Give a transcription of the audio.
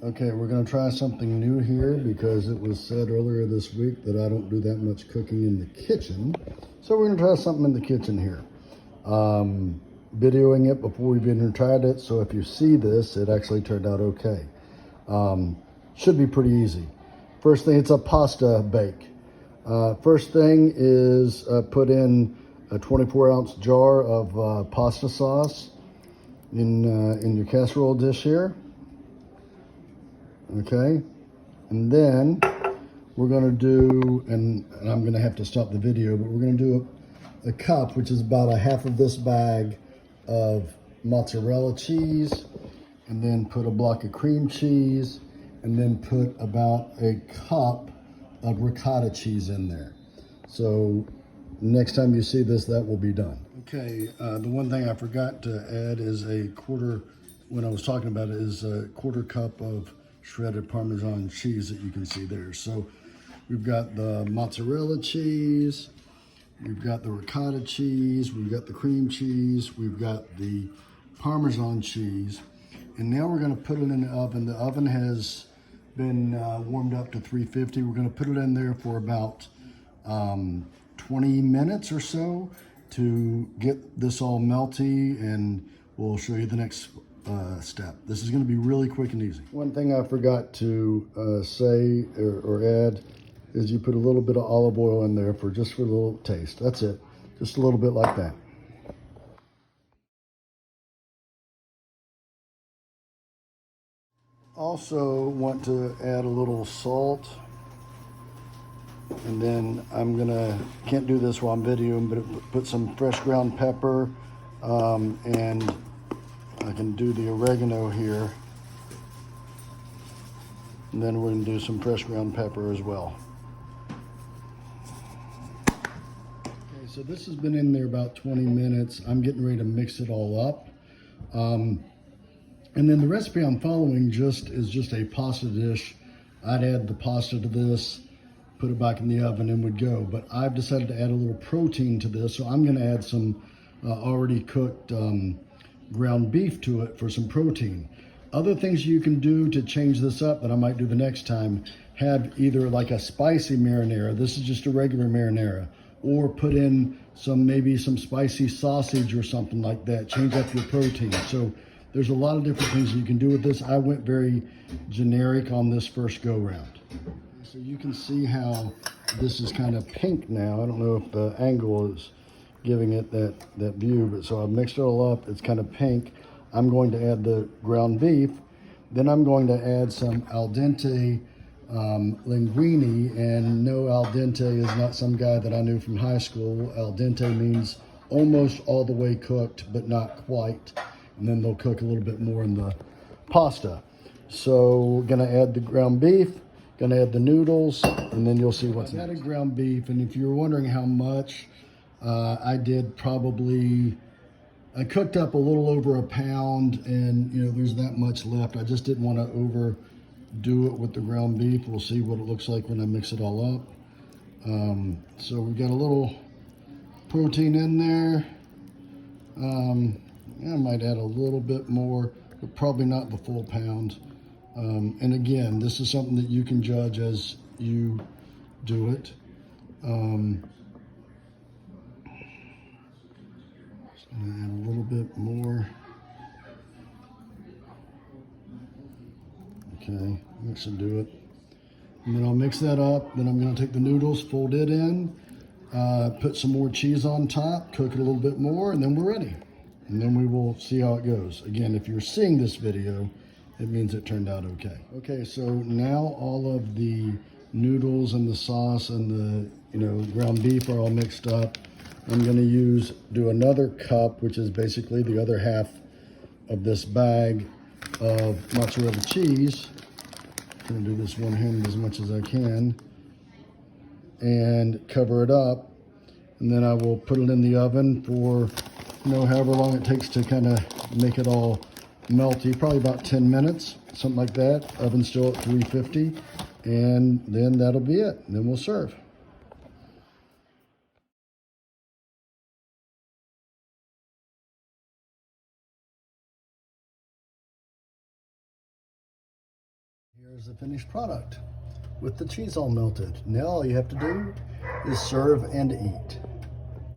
Okay, we're going to try something new here because it was said earlier this week that I don't do that much cooking in the kitchen. So we're going to try something in the kitchen here. Videoing it before we've even tried it, so if you see this, it actually turned out okay. Should be pretty easy. First thing, it's a pasta bake. First thing is put in a 24-ounce jar of pasta sauce in your casserole dish here. Okay, and then we're going to do, and I'm going to have to stop the video, but we're going to do a cup, which is about a half of this bag of mozzarella cheese, and then put a block of cream cheese, and then put about a cup of ricotta cheese in there. So next time you see this, that will be done. Okay, the one thing I forgot to add is when I was talking about it, is a quarter cup of shredded Parmesan cheese that you can see there. So we've got the mozzarella cheese, we've got the ricotta cheese, we've got the cream cheese, we've got the Parmesan cheese, and now we're going to put it in the oven. The oven has been warmed up to 350. We're going to put it in there for about 20 minutes or so to get this all melty, and we'll show you the next step. This is going to be really quick and easy. One thing I forgot to say or add is you put a little bit of olive oil in there for a little taste. That's it. Just a little bit like that. Also want to add a little salt. And then can't do this while I'm videoing, but put some fresh ground pepper, and I can do the oregano here. And then we're gonna do some fresh ground pepper as well. Okay, so this has been in there about 20 minutes. I'm getting ready to mix it all up. And then the recipe I'm following is just a pasta dish. I'd add the pasta to this, put it back in the oven, and would go. But I've decided to add a little protein to this, so I'm going to add some already cooked ground beef to it for some protein. Other things you can do to change this up that I might do the next time, have either like a spicy marinara, this is just a regular marinara, or put in maybe some spicy sausage or something like that, change up your protein. So there's a lot of different things you can do with this. I went very generic on this first go round. So you can see how this is kind of pink now. I don't know if the angle is giving it that view, but so I've mixed it all up. It's kind of pink. I'm going to add the ground beef. Then I'm going to add some al dente linguine, and no, al dente is not some guy that I knew from high school. Al dente means almost all the way cooked, but not quite. And then they'll cook a little bit more in the pasta. So we're gonna add the ground beef, gonna add the noodles, and then you'll see what's next. I added ground beef, and if you're wondering how much, I cooked up a little over a pound, and there's that much left. I just didn't want to overdo it with the ground beef. We'll see what it looks like when I mix it all up. So we've got a little protein in there. I might add a little bit more, but probably not the full pound. And again, this is something that you can judge as you do it. Just gonna add a little bit more. Okay, that should do it. And then I'll mix that up. Then I'm gonna take the noodles, fold it in, put some more cheese on top, cook it a little bit more, and then we're ready. And then we will see how it goes. Again, if you're seeing this video, it means it turned out okay. Okay, so now all of the noodles and the sauce and the ground beef are all mixed up. I'm gonna do another cup, which is basically the other half of this bag of mozzarella cheese. I'm gonna do this one-handed as much as I can and cover it up. And then I will put it in the oven for however long it takes to kind of make it all melty, probably about 10 minutes, something like that. Oven's still at 350, and then that'll be it. And then we'll serve. Here's the finished product with the cheese all melted. Now all you have to do is serve and eat.